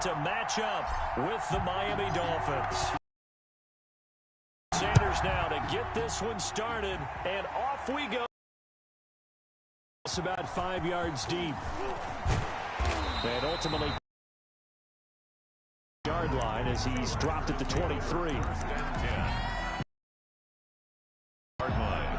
to match up with the Miami Dolphins. Sanders now to get this one started, and off we go. It's about 5 yards deep. And ultimately, yard line as he's dropped at the 23. Yard line.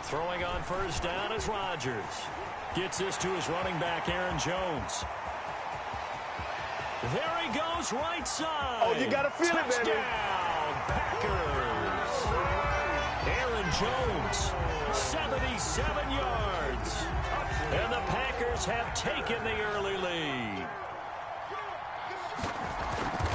Throwing on first down is Rodgers. Gets this to his running back, Aaron Jones. There he goes, right side. Oh, you got to feel it, baby. Touchdown, Packers. Aaron Jones, 77 yards. And the Packers have taken the early lead.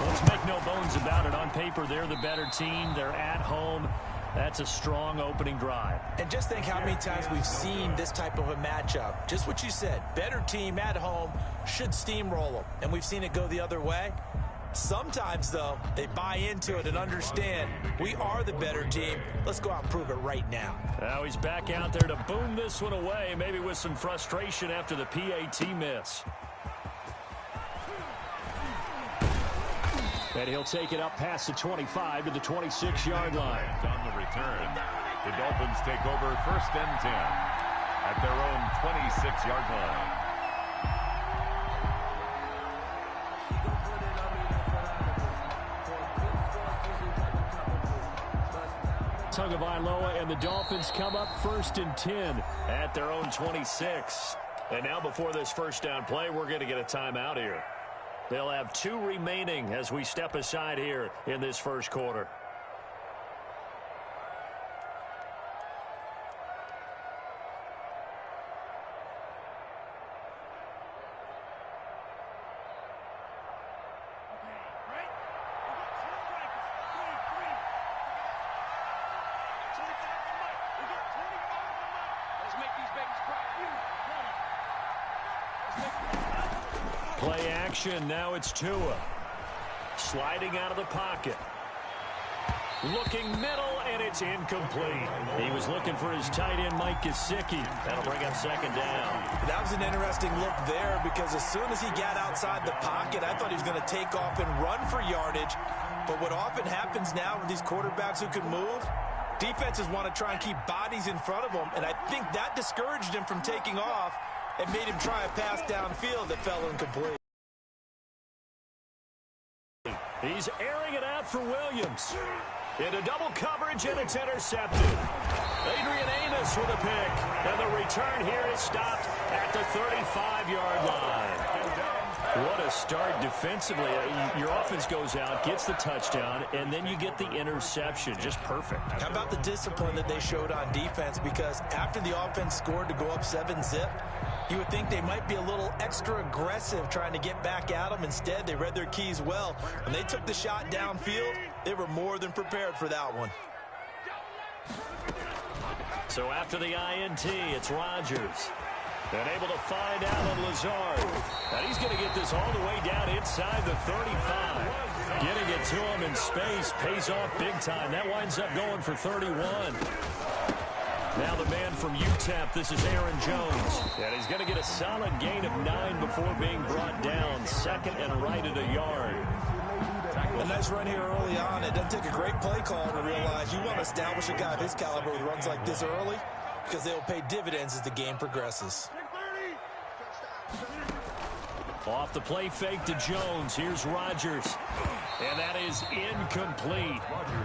Let's make no bones about it. On paper, they're the better team. They're at home. That's a strong opening drive. And just think how many times we've seen this type of a matchup. Just what you said, better team at home should steamroll them. And we've seen it go the other way. Sometimes, though, they buy into it and understand we are the better team. Let's go out and prove it right now. Now he's back out there to boom this one away, maybe with some frustration after the PAT miss. And he'll take it up past the 25 to the 26-yard line. On the return, the Dolphins take over 1st and 10 at their own 26-yard line. Tagovailoa and the Dolphins come up 1st and 10 at their own 26. And now before this first down play, we're going to get a timeout here. They'll have 2 remaining as we step aside here in this first quarter. Play action. Now it's Tua. Sliding out of the pocket. Looking middle, and it's incomplete. He was looking for his tight end, Mike Gesicki. That'll bring up 2nd down. That was an interesting look there because as soon as he got outside the pocket, I thought he was going to take off and run for yardage. But what often happens now with these quarterbacks who can move, defenses want to try and keep bodies in front of them, and I think that discouraged him from taking off and made him try a pass downfield that fell incomplete. He's airing it out for Williams. Into double coverage, and it's intercepted. Adrian Amos with a pick. And the return here is stopped at the 35-yard line. What a start defensively. Your offense goes out, gets the touchdown, and then you get the interception. Just perfect. How about the discipline that they showed on defense? Because after the offense scored to go up 7-zip, you would think they might be a little extra aggressive trying to get back at them. Instead, they read their keys well. When they took the shot downfield, they were more than prepared for that one. So after the INT, it's Rodgers. And able to find Allen Lazard. And he's going to get this all the way down inside the 35. Getting it to him in space pays off big time. That winds up going for 31. Now the man from UTEP, this is Aaron Jones. And he's going to get a solid gain of 9 before being brought down. 2nd and right at a yard. A nice run here early on. It doesn't take a great play call to realize you want to establish a guy of his caliber with runs like this early because they'll pay dividends as the game progresses. Off the play fake to Jones. Here's Rodgers. And that is incomplete.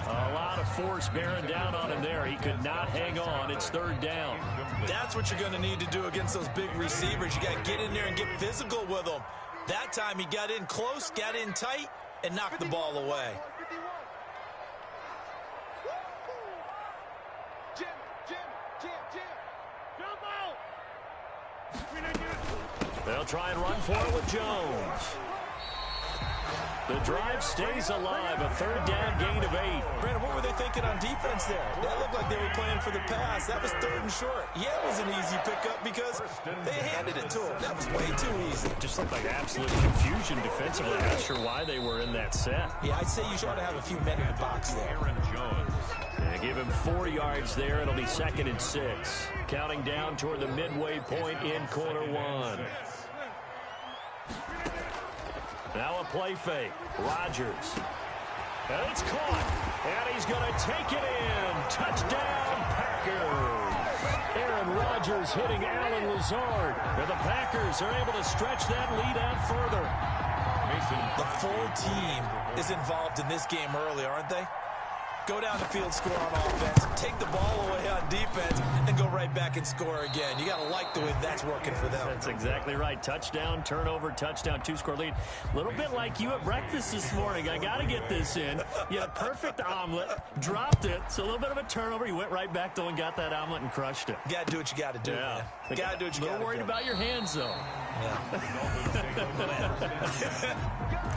A lot of force bearing down on him there. He could not hang on. It's 3rd down. That's what you're going to need to do against those big receivers. You got to get in there and get physical with them. That time he got in close, got in tight, and knocked the ball away. They'll try and run for it with Jones. The drive stays alive. A third down gain of 8. Brandon, what were they thinking on defense there? That looked like they were playing for the pass. That was 3rd and short. Yeah, it was an easy pickup because they handed it to him. That was way too easy. Just looked like absolute confusion defensively. Not sure why they were in that set. Yeah, I'd say you ought to have a few men in the box there. Aaron Jones. They give him 4 yards there. It'll be 2nd and 6. Counting down toward the midway point in quarter 1. Now a play fake. Rodgers. And it's caught. And he's going to take it in. Touchdown, Packers. Aaron Rodgers hitting Allen Lazard. And the Packers are able to stretch that lead out further. The full team is involved in this game early, aren't they? Go down the field, score on offense, take the ball away on defense, and go right back and score again. You got to like the way that's working for them. That's exactly right. Touchdown, turnover, touchdown, 2-score lead. A little bit like you at breakfast this morning. I got to get this in. You had a perfect omelet, dropped it, so a little bit of a turnover. You went right back, though, and got that omelet and crushed it. You got to do what you got to do, man. You got to do what you got to do. A little worried about your hands, though. Yeah.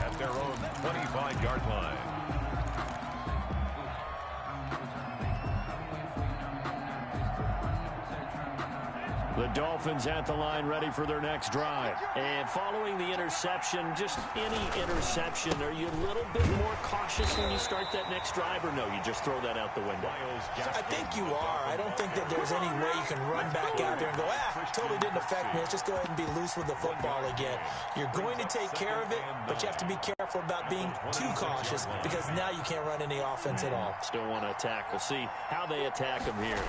At their own 25-yard line. The Dolphins at the line ready for their next drive. And following the interception, just any interception, are you a little bit more cautious when you start that next drive, or no, you just throw that out the window? I think you are. I don't think that there's any way you can run back out there and go, totally didn't affect me. Let's just go ahead and be loose with the football again. You're going to take care of it, but you have to be careful about being too cautious because now you can't run any offense at all. Still want to attack. We'll see how they attack him here.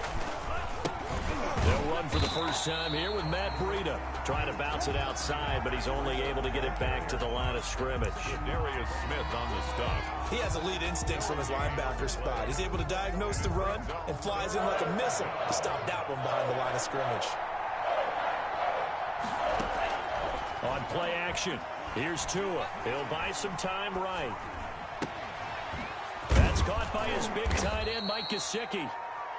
They'll run for the first time here with Matt Breida. Trying to bounce it outside, but he's only able to get it back to the line of scrimmage. Darius Smith on the stop. He has elite instincts from his linebacker spot. He's able to diagnose the run and flies in like a missile to stop that one behind the line of scrimmage. On play action, here's Tua. He'll buy some time right. That's caught by his big tight end, Mike Gesicki.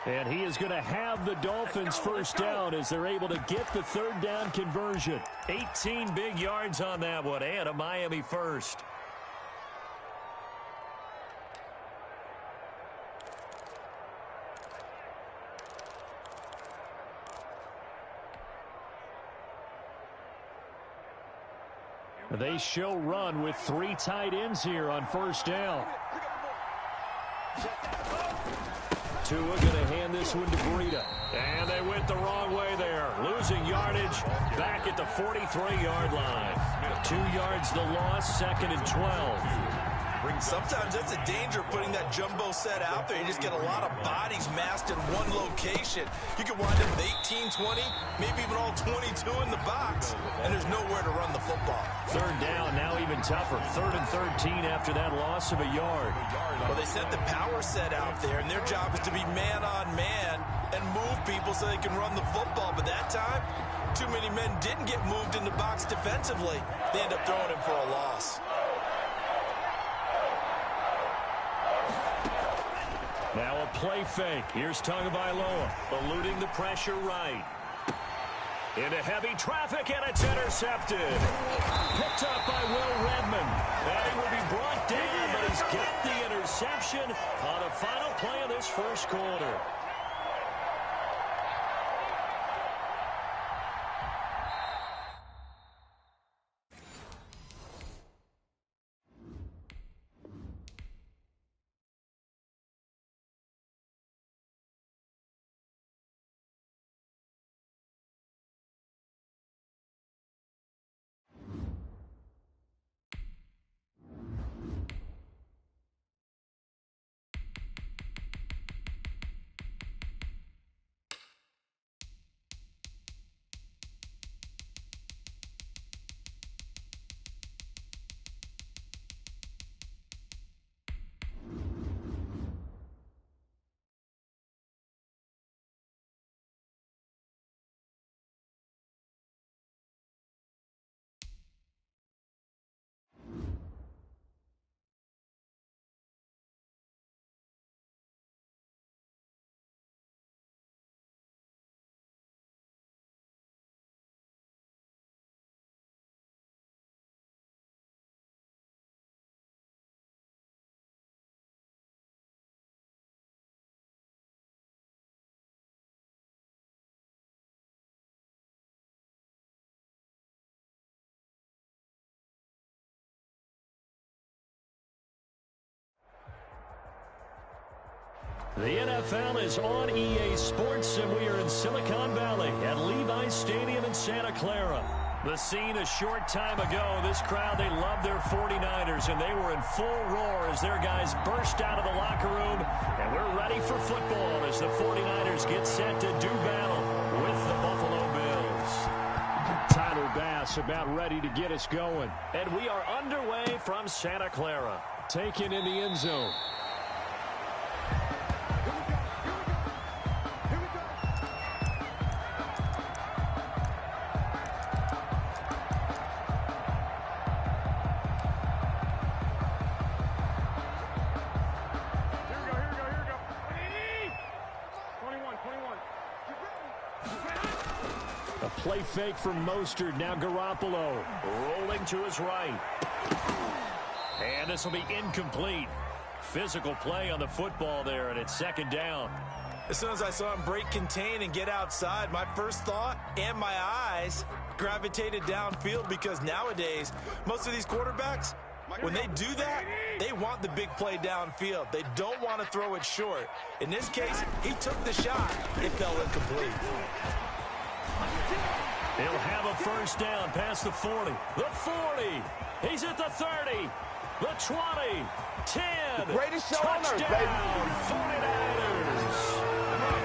And he is going to have the Dolphins first down as they're able to get the third down conversion. 18 big yards on that one, and a Miami first. They show run with 3 tight ends here on first down. Tua going to hand this one to Breida. And they went the wrong way there. Losing yardage back at the 43-yard line. 2 yards the loss, 2nd and 12. Sometimes that's a danger putting that jumbo set out there. You just get a lot of bodies massed in one location. You could wind up with 18, 20, maybe even all 22 in the box, and there's nowhere to run the football. Third down, now even tougher. 3rd and 13 after that loss of a yard. Well, they sent the power set out there, and their job is to be man-on-man and move people so they can run the football. But that time, too many men didn't get moved in the box defensively. They end up throwing him for a loss. Now a play fake. Here's Tagovailoa eluding the pressure right. Into heavy traffic, and it's intercepted. Picked up by Will Redmond. And he will be brought down, but he's got the interception on the final play of this first quarter. The NFL is on EA Sports, and we are in Silicon Valley at Levi's Stadium in Santa Clara. The scene a short time ago, this crowd, they loved their 49ers, and they were in full roar as their guys burst out of the locker room. And we're ready for football as the 49ers get set to do battle with the Buffalo Bills. Tyler Bass about ready to get us going. And we are underway from Santa Clara. Taken in the end zone. Play fake from Mostert. Now Garoppolo. Rolling to his right. And this will be incomplete. Physical play on the football there, and it's second down. As soon as I saw him break contain and get outside, my first thought and my eyes gravitated downfield, because nowadays, most of these quarterbacks, when they do that, they want the big play downfield. They don't want to throw it short. In this case, he took the shot. It fell incomplete. He'll have a first down past the 40. The 40. He's at the 30. The 20. 10. Greatest show on earth, baby. 49ers.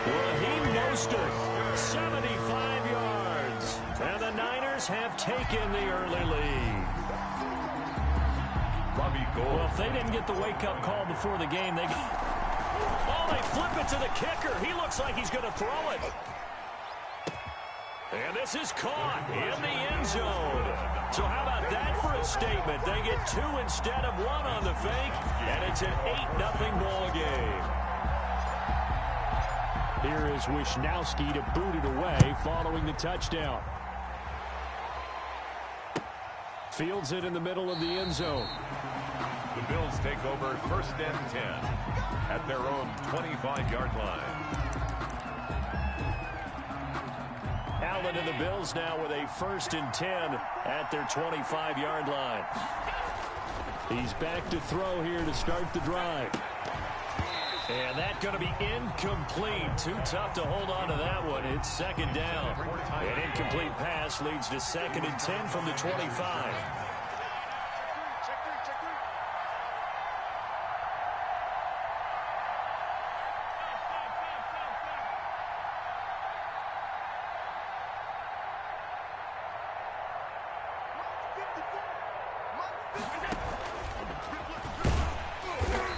Raheem Mostert, 75 yards. And the Niners have taken the early lead. Robbie Gould. Well, if they didn't get the wake-up call before the game, they flip it to the kicker. He looks like he's going to throw it. And this is caught in the end zone. So how about that for a statement? They get 2 instead of 1 on the fake, and it's an 8-0 ball game. Here is Wisnowski to boot it away following the touchdown. Fields it in the middle of the end zone. The Bills take over first and 10 at their own 25-yard line. Allen and the Bills now with a first and 10 at their 25-yard line. He's back to throw here to start the drive. And that's going to be incomplete. Too tough to hold on to that one. It's second down. An incomplete pass leads to second and 10 from the 25.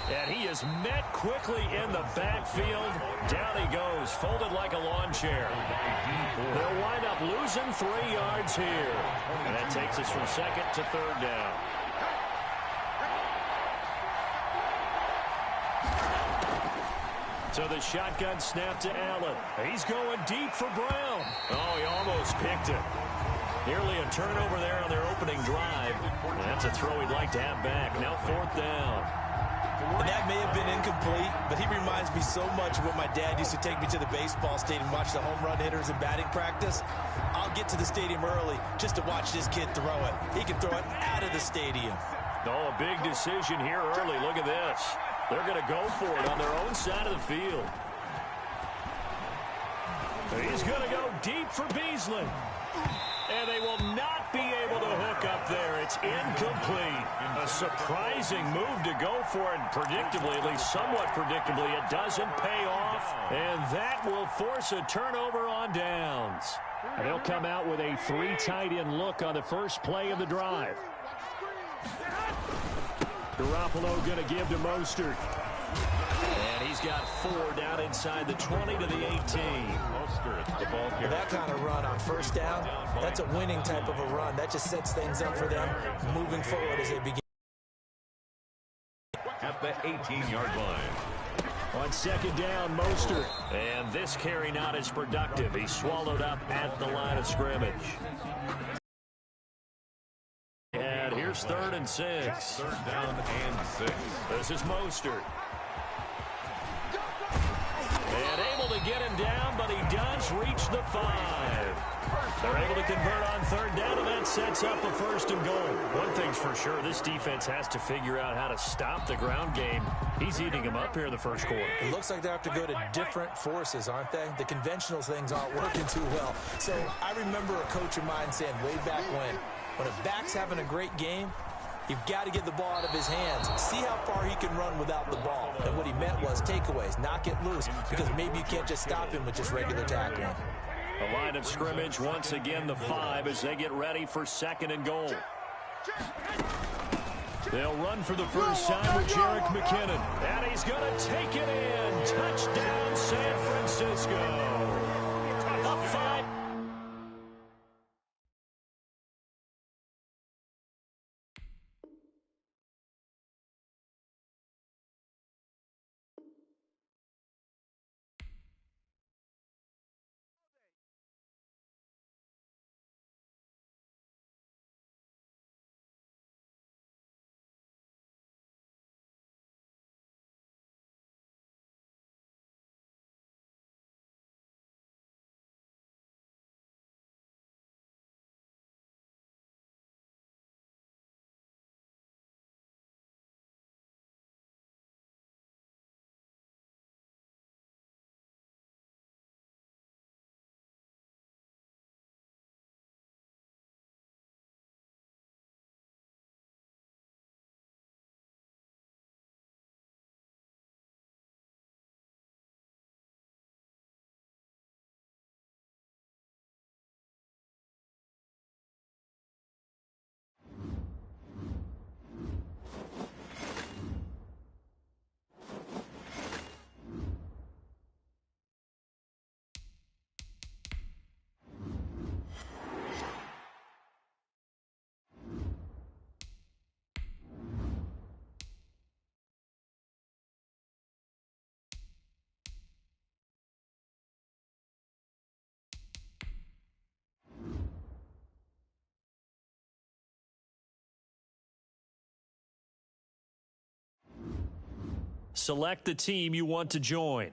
And he is met quickly in the backfield. Down he goes, folded like a lawn chair. They'll wind up losing 3 yards here. And that takes us from second to third down. So the shotgun snap to Allen. He's going deep for Brown. Oh, he almost picked it. Nearly a turnover there on their opening drive. And that's a throw he'd like to have back. Now fourth down. And that may have been incomplete, but he reminds me so much of when my dad used to take me to the baseball stadium and watch the home run hitters in batting practice. I'll get to the stadium early just to watch this kid throw it. He can throw it out of the stadium. Oh, a big decision here early. Look at this. They're going to go for it on their own side of the field. He's going to go deep for Beasley. And they will not be able to hook up there. It's incomplete. A surprising move to go for it. Predictably, at least somewhat predictably, it doesn't pay off. And that will force a turnover on downs. And they'll come out with a 3 tight end look on the first play of the drive. Garoppolo going to give to Mostert. And he's got 4 down inside the 20 to the 18. Mostert, the ball carrier. That kind of run on first down, that's a winning type of a run. That just sets things up for them moving forward as they begin. At the 18-yard line. On second down, Mostert. And this carry not as productive. He's swallowed up at the line of scrimmage. And here's 3rd and 6. 3rd down and 6. This is Mostert. And able to get him down, but he does reach the 5. They're able to convert on third down, and that sets up a first and goal. One thing's for sure, this defense has to figure out how to stop the ground game. He's eating them up here in the first quarter. It looks like they have to go to different forces, aren't they? The conventional things aren't working too well. So I remember a coach of mine saying way back when a back's having a great game, you've got to get the ball out of his hands. See how far he can run without the ball. And what he meant was takeaways, knock it loose, because maybe you can't just stop him with just regular tackling. The line of scrimmage, once again, the 5 as they get ready for second and goal. They'll run for the first time with Jerick McKinnon. And he's going to take it in. Touchdown, San Francisco. A 5. Select the team you want to join.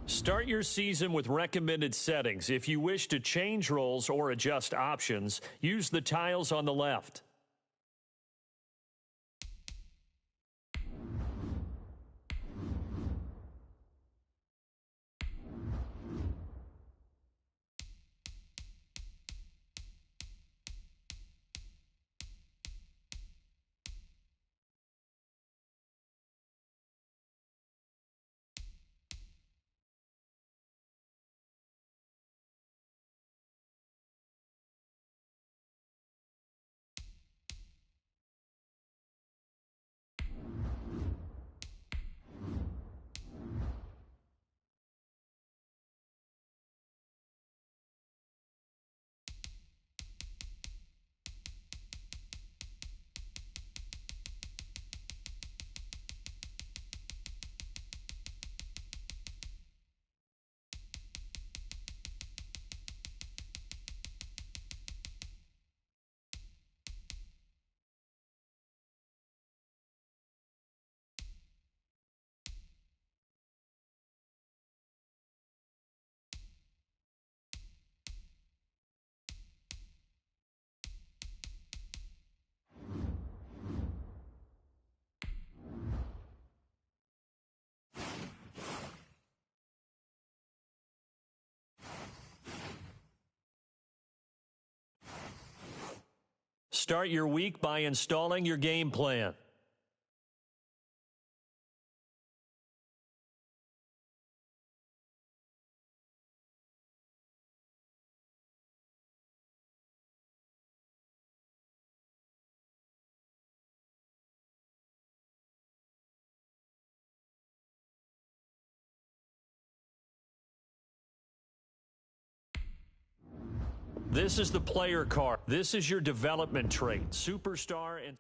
Start your season with recommended settings. If you wish to change roles or adjust options, use the tiles on the left. Start your week by installing your game plan. This is the player card. This is your development trait. Superstar and...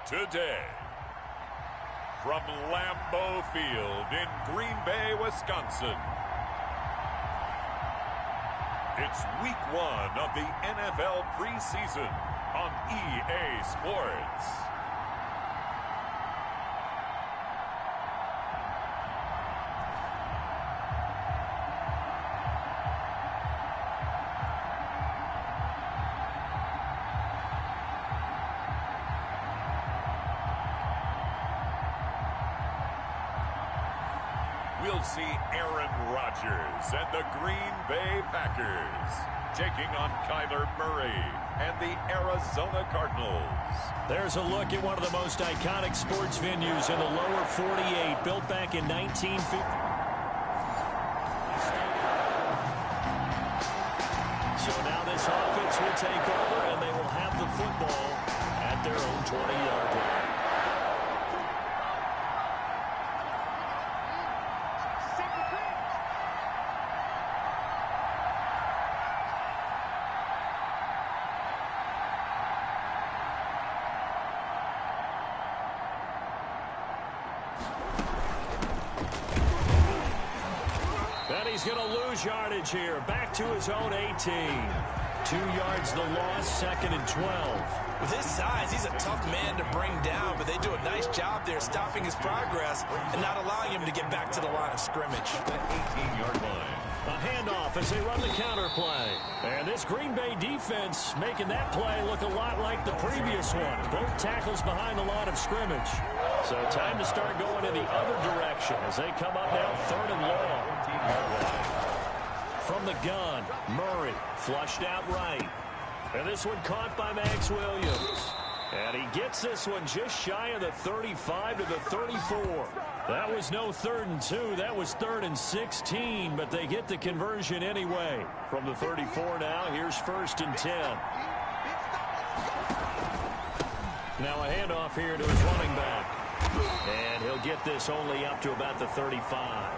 Today, from Lambeau Field in Green Bay, Wisconsin, it's week 1 of the NFL preseason on EA Sports. We'll see Aaron Rodgers and the Green Bay Packers taking on Kyler Murray and the Arizona Cardinals. There's a look at one of the most iconic sports venues in the lower 48, built back in 1950. So now this offense will take over, and they will have the football at their own 20-yard line. He's going to lose yardage here. Back to his own 18. 2 yards the loss, 2nd and 12. With his size, he's a tough man to bring down, but they do a nice job there stopping his progress and not allowing him to get back to the line of scrimmage. The 18-yard line. A handoff as they run the counter play. And this Green Bay defense making that play look a lot like the previous one. Both tackles behind the line of scrimmage. So time to start going in the other direction as they come up now 3rd and long. From the gun, Murray flushed out right. And this one caught by Max Williams. And he gets this one just shy of the 35 to the 34. That was no 3rd and 2. That was 3rd and 16, but they get the conversion anyway. From the 34 now, here's 1st and 10. Now a handoff here to his running back. And he'll get this only up to about the 35.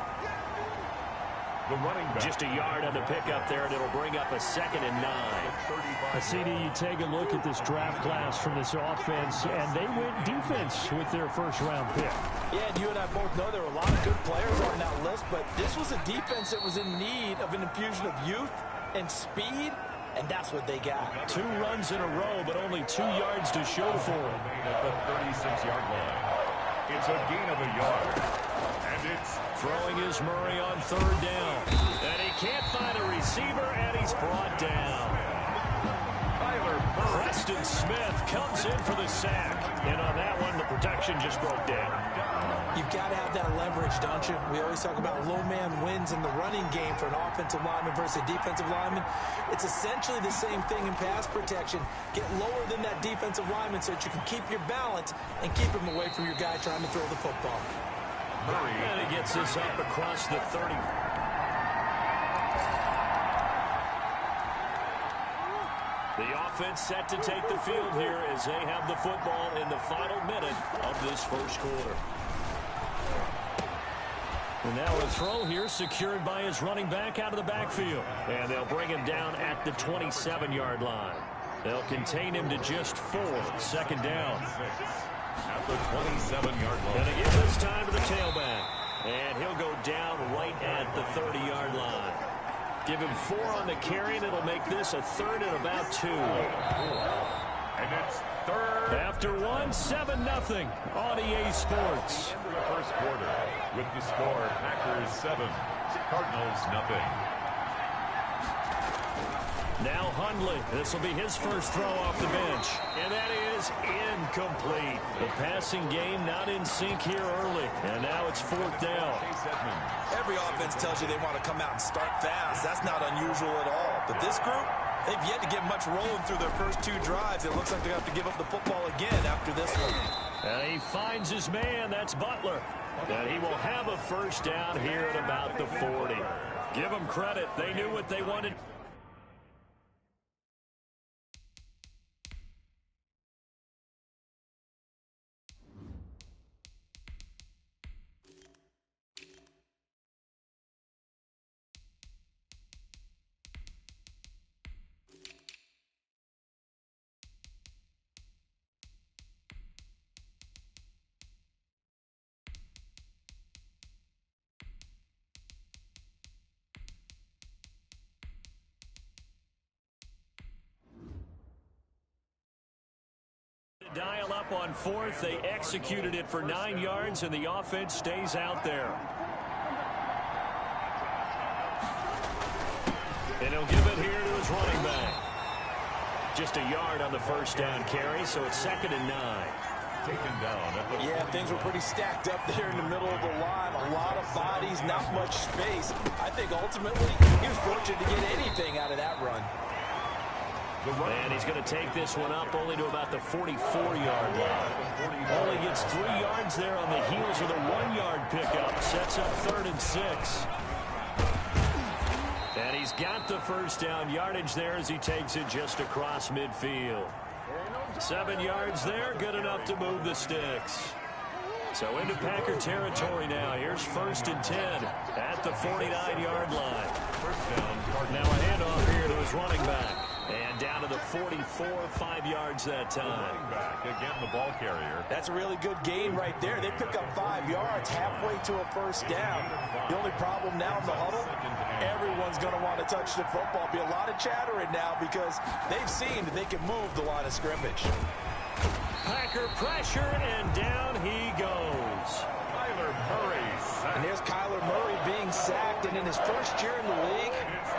The running back. Just a yard on the pickup there, and it'll bring up a 2nd and 9. CD, you take a look at this draft class from this offense, and they went defense with their first-round pick. Yeah, and you and I both know there were a lot of good players on that list, but this was a defense that was in need of an infusion of youth and speed, and that's what they got. 2 runs in a row, but only 2 yards to show for it. At the 36-yard line. It's a gain of a yard. And it's throwing is Murray on 3rd down. And he can't find a receiver, and he's brought down. Preston Smith comes in for the sack. And on that one, the protection just broke down. You've got to have that leverage, don't you? We always talk about low man wins in the running game for an offensive lineman versus a defensive lineman. It's essentially the same thing in pass protection. Get lower than that defensive lineman so that you can keep your balance and keep him away from your guy trying to throw the football. And he gets this up across the 30. The offense set to take the field here as they have the football in the final minute of this first quarter. And now a throw here secured by his running back out of the backfield. And they'll bring him down at the 27-yard line. They'll contain him to just 4. 2nd down. at the 27-yard line. And again this time to the tailback. And he'll go down right at the 30-yard line. Give him 4 on the carry, and it'll make this a 3rd and about 2. And it's 3rd. After 1, 7-0 on EA Sports. Into the first quarter with the score Packers 7, Cardinals nothing. Now Hundley. This will be his first throw off the bench. And that is incomplete. The passing game not in sync here early. And now it's 4th down. Every offense tells you they want to come out and start fast. That's not unusual at all. But this group, they've yet to get much rolling through their first 2 drives. It looks like they have to give up the football again after this one. And he finds his man. That's Butler. And he will have a first down here at about the 40. Give them credit. They knew what they wanted. Dial up on 4th. They executed it for 9 yards, and the offense stays out there. And he'll give it here to his running back. Just a yard on the first down carry, so it's 2nd and 9. Taken down at the Yeah, things were pretty stacked up there in the middle of the line. A lot of bodies, not much space. I think ultimately he was fortunate to get anything out of that run. And he's going to take this one up only to about the 44-yard line. Only gets 3 yards there on the heels of the 1-yard pickup. Sets up 3rd and 6. And he's got the first down yardage there as he takes it just across midfield. 7 yards there, good enough to move the sticks. So into Packer territory now. Here's 1st and 10 at the 49-yard line. first down. Now a handoff here to his running back. And down to the 44, 5 yards that time. Running back, again the ball carrier. That's a really good gain right there. They pick up 5 yards halfway to a first down. The only problem now in the huddle, everyone's going to want to touch the football. Be a lot of chattering now because they've seen that they can move the line of scrimmage. Packer pressure, and down he goes. Kyler Murray. And there's Kyler Murray being sacked, and in his first year in the league,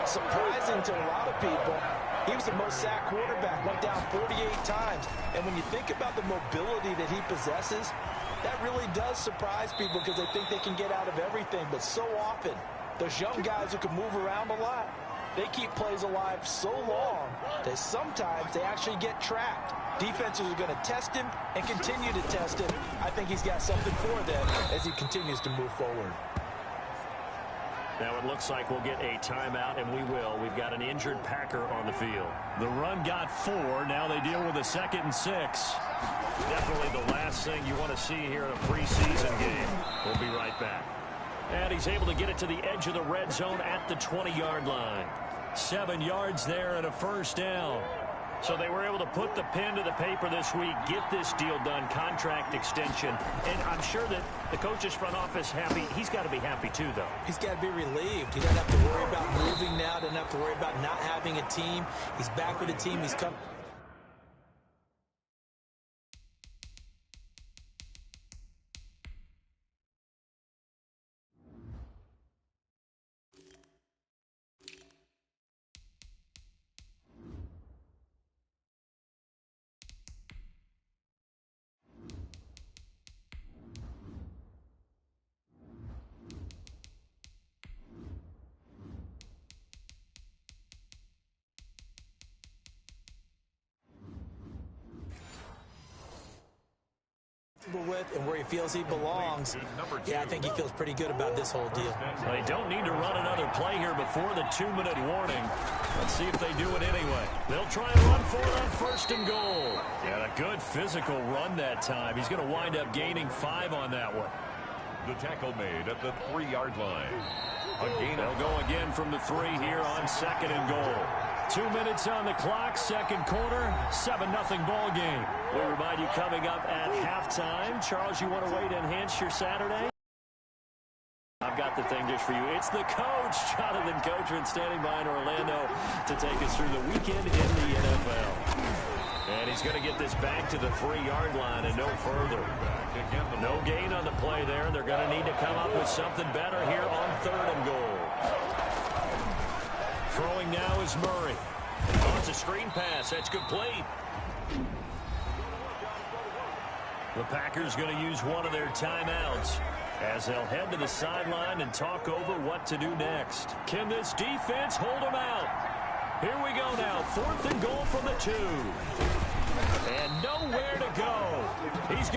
surprising to a lot of people, he was the most sacked quarterback, went down 48 times. And when you think about the mobility that he possesses, that really does surprise people because they think they can get out of everything. But so often, those young guys who can move around a lot, they keep plays alive so long that sometimes they actually get trapped. Defenses are going to test him and continue to test him. I think he's got something for them as he continues to move forward. Now it looks like we'll get a timeout, and we will. We've got an injured Packer on the field. The run got 4. Now they deal with a 2nd and 6. Definitely the last thing you want to see here in a preseason game. We'll be right back. And he's able to get it to the edge of the red zone at the 20-yard line. 7 yards there and a first down. So they were able to put the pen to the paper this week, get this deal done, contract extension. And I'm sure that the coach's front office happy. He's got to be happy too, though. He's got to be relieved. He doesn't have to worry about moving now, doesn't have to worry about not having a team. He's back with a team. He's come. With and where he feels he belongs. Yeah, I think he feels pretty good about this whole deal. They don't need to run another play here before the 2-minute warning. Let's see if they do it anyway. They'll try and run for it on 1st and goal. Yeah, a good physical run that time. He's going to wind up gaining 5 on that one. The tackle made at the 3-yard line. They'll go again from the 3 here on 2nd and goal. 2 minutes on the clock, 2nd quarter, 7-0 ball game. We remind you coming up at halftime. Charles, you want a way to enhance your Saturday? I've got the thing just for you. It's the coach, Jonathan Coachman, standing by in Orlando to take us through the weekend in the NFL. And he's going to get this back to the 3-yard line and no further. No gain on the play there, and they're going to need to come up with something better here on 3rd and goal. Throwing now is Murray. Oh, it's a screen pass. That's complete. The Packers going to use one of their timeouts as they'll head to the sideline and talk over what to do next. Can this defense hold them out? Here we go now. 4th and goal from the 2. And nowhere to go. He's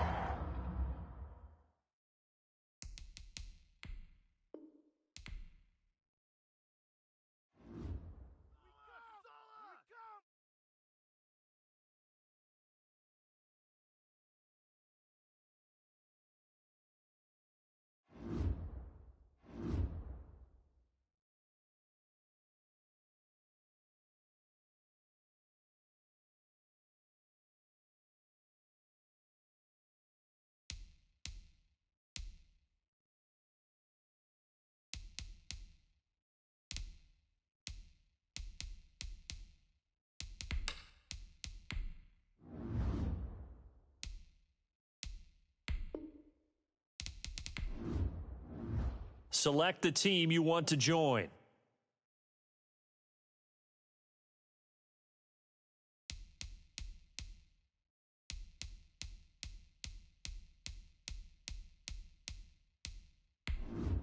select the team you want to join.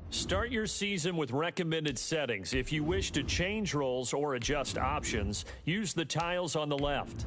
Start your season with recommended settings. If you wish to change roles or adjust options, use the tiles on the left.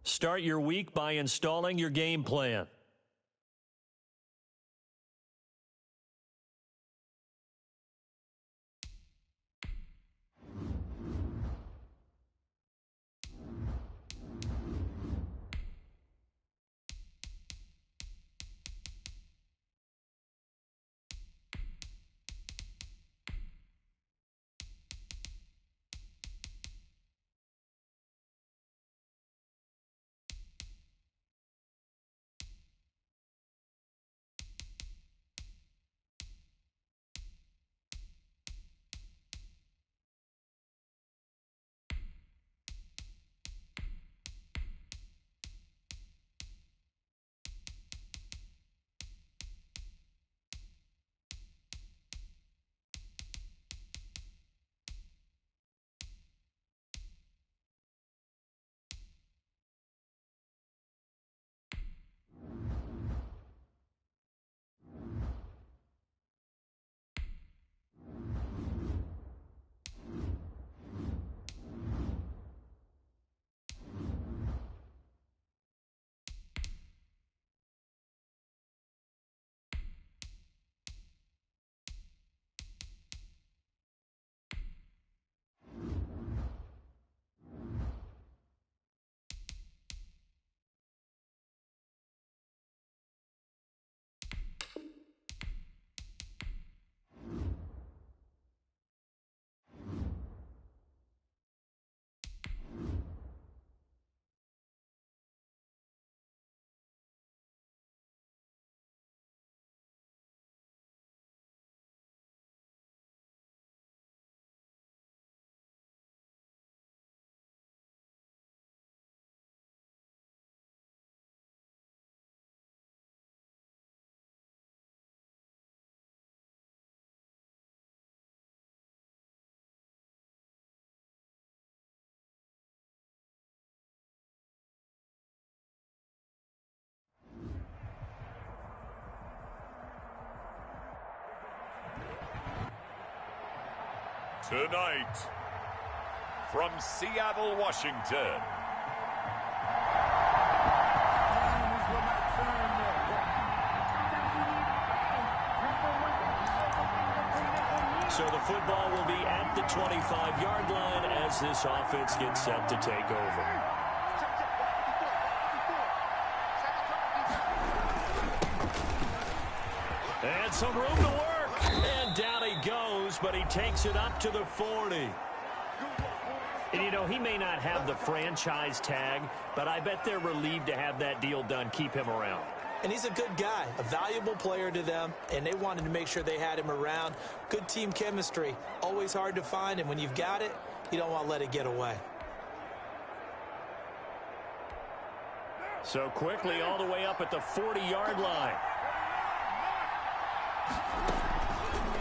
Start your week by installing your game plan. Tonight, from Seattle, Washington, so the football will be at the 25-yard line as this offense gets set to take over. And some room to work. And down he goes, but he takes it up to the 40. And, you know, he may not have the franchise tag, but I bet they're relieved to have that deal done, keep him around. And he's a good guy, a valuable player to them, and they wanted to make sure they had him around. Good team chemistry, always hard to find, and when you've got it, you don't want to let it get away. So quickly all the way up at the 40-yard line.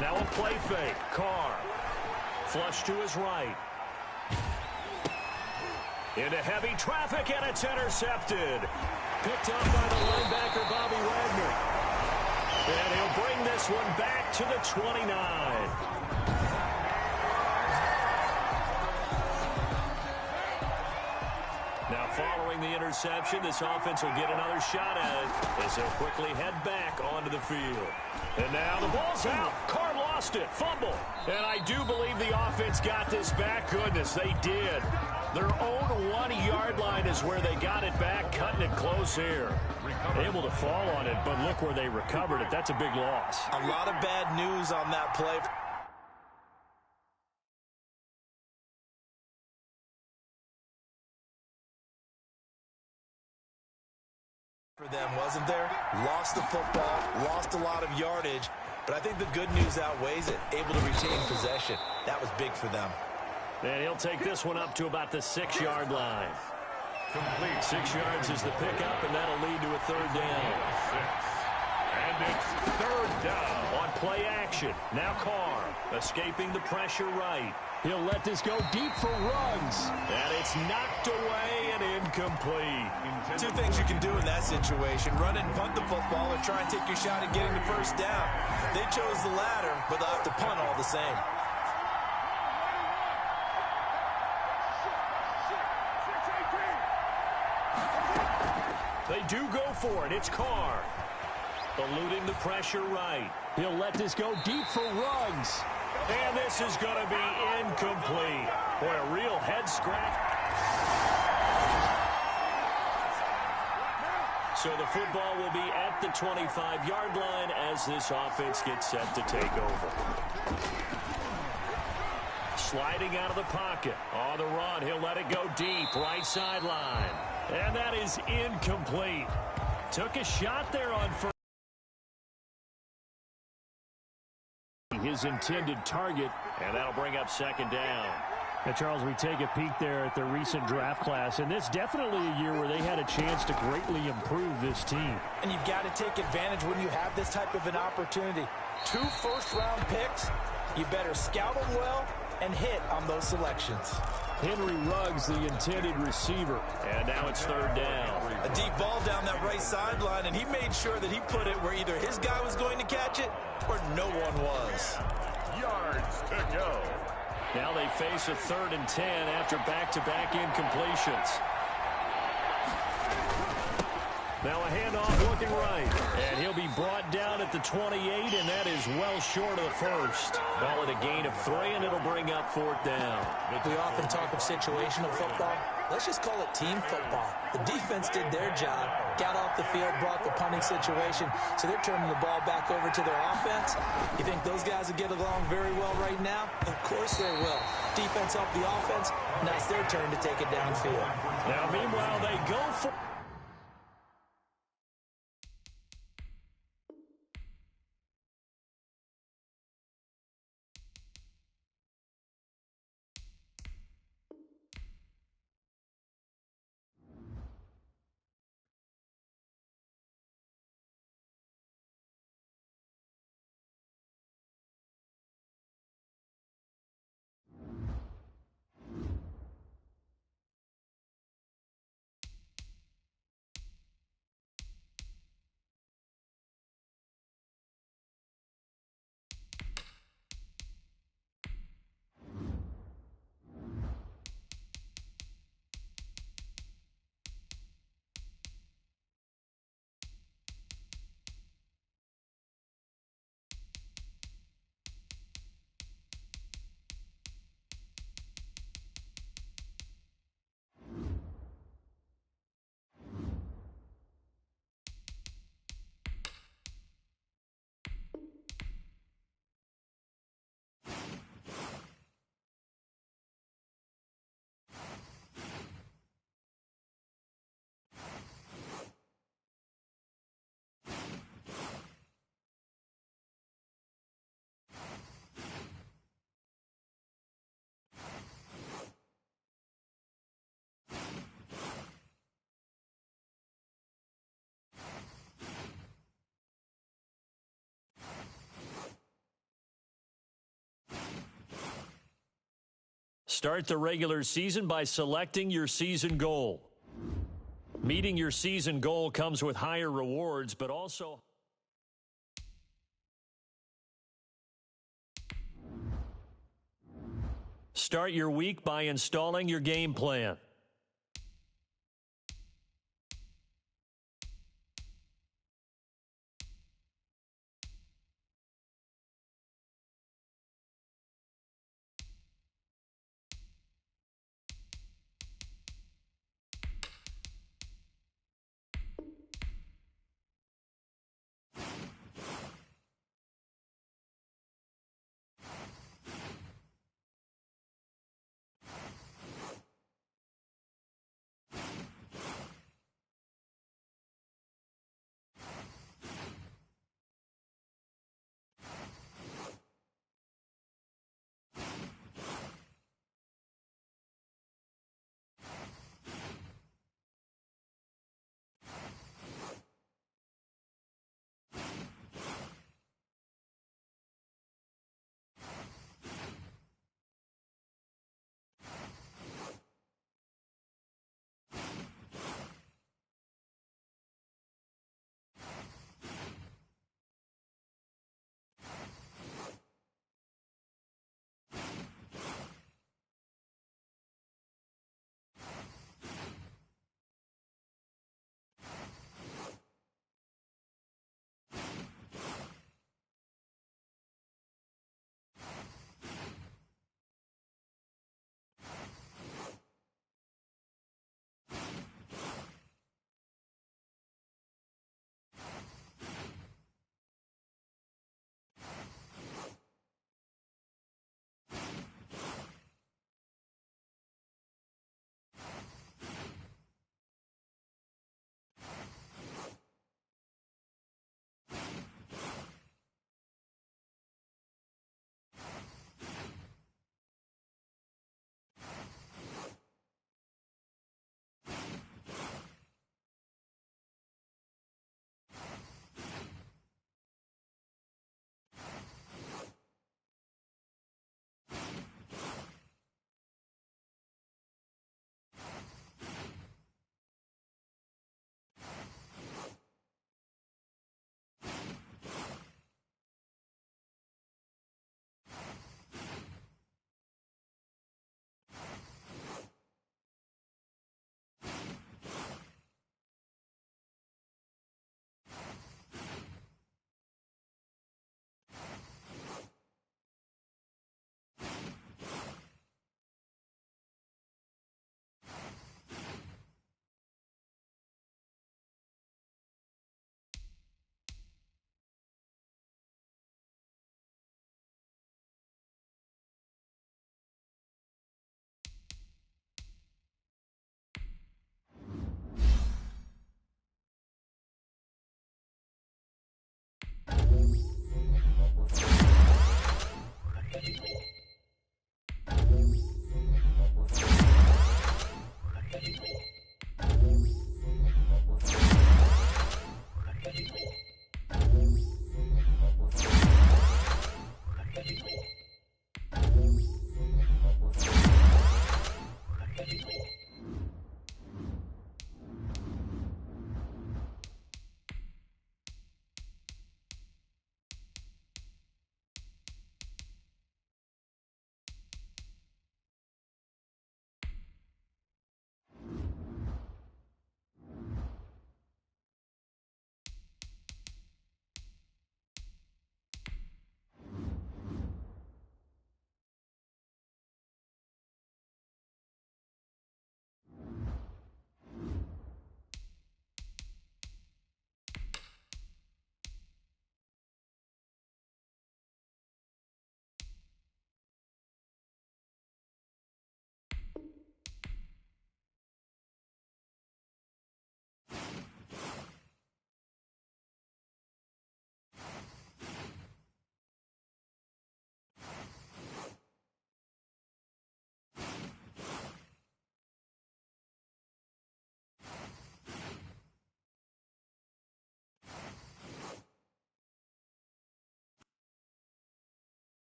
Now a play fake. Carr. Flush to his right. Into heavy traffic, and it's intercepted. Picked up by the linebacker, Bobby Wagner. And he'll bring this one back to the 29. Now following the interception, this offense will get another shot at it as they'll quickly head back onto the field. And now the ball's out. Carr lost it. Fumble. And I do believe the offense got this back. Goodness, they did. Their own 1-yard line is where they got it back, cutting it close here. Able to fall on it, but look where they recovered it. That's a big loss. A lot of bad news on that play. For them, wasn't there? Lost the football, lost a lot of yardage, but I think the good news outweighs it. Able to retain possession. That was big for them. And he'll take this one up to about the 6-yard line. Complete. 6 yards is the pickup, and that'll lead to a third down. and it's third down. On play action, now Carr escaping the pressure right. He'll let this go deep for Ruggs. And it's knocked away and incomplete. Two things you can do in that situation: run and punt the football, or try and take your shot at getting the first down. They chose the latter, but they'll have to punt all the same. They do go for it. It's Carr. Eluding the pressure right. He'll let this go deep for Ruggs. And this is going to be incomplete. Boy, a real head scratch. So the football will be at the 25-yard line as this offense gets set to take over. Sliding out of the pocket. On the run, he'll let it go deep. Right sideline. And that is incomplete. Took a shot there on first. His intended target, and that'll bring up second down. Now, Charles, we take a peek there at the recent draft class, and this definitely a year where they had a chance to greatly improve this team. And you've got to take advantage when you have this type of an opportunity. 2 first-round picks. You better scout them well and hit on those selections. Henry Ruggs, the intended receiver. And now it's third down. A deep ball down that right sideline, and he made sure that he put it where either his guy was going to catch it or no one was. Yards to go. Now they face a 3rd and 10 after back-to-back incompletions. Now a handoff looking right. And he'll be brought down at the 28, and that is well short of the first. Call it a gain of 3, and it'll bring up 4th down. We often talk of situational football. Let's just call it team football. The defense did their job, got off the field, brought the punting situation, so they're turning the ball back over to their offense. You think those guys will get along very well right now? Of course they will. Defense helped the offense. Now it's their turn to take it downfield. Now, meanwhile, they go for... Start the regular season by selecting your season goal. Meeting your season goal comes with higher rewards, but also... Start your week by installing your game plan.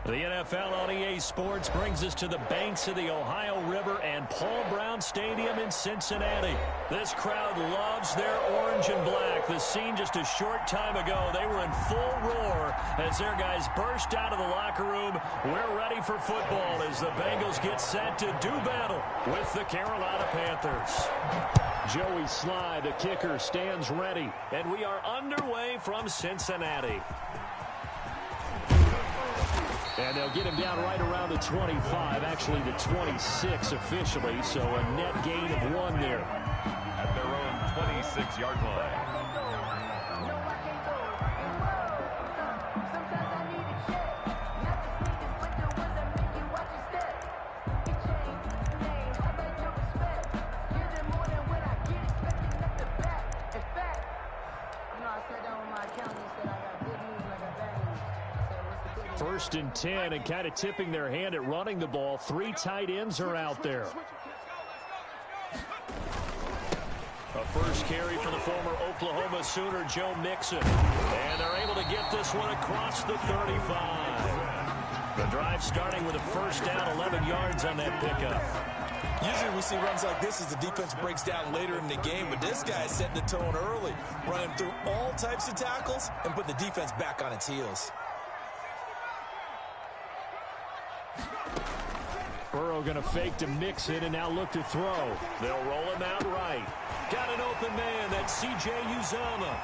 The NFL on EA Sports brings us to the banks of the Ohio River and Paul Brown Stadium in Cincinnati. This crowd loves their orange and black. The scene just a short time ago, they were in full roar as their guys burst out of the locker room. We're ready for football as the Bengals get set to do battle with the Carolina Panthers. Joey Sly, the kicker, stands ready, and we are underway from Cincinnati. And they'll get him down right around the 25, actually the 26 officially, so a net gain of 1 there. At their own 26-yard line. First and 10, and kind of tipping their hand at running the ball. 3 tight ends are out there. A first carry for the former Oklahoma Sooner, Joe Mixon. And they're able to get this one across the 35. The drive starting with a first down, 11 yards on that pickup. Usually we see runs like this as the defense breaks down later in the game, but this guy is setting the tone early, running through all types of tackles and putting the defense back on its heels. Burrow going to fake to Mixon and now look to throw. They'll roll him out right. Got an open man. That's C.J. Uzomah.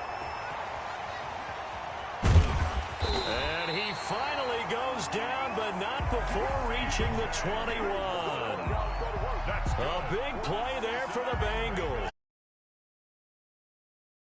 And he finally goes down, but not before reaching the 21. A big play there for the Bengals.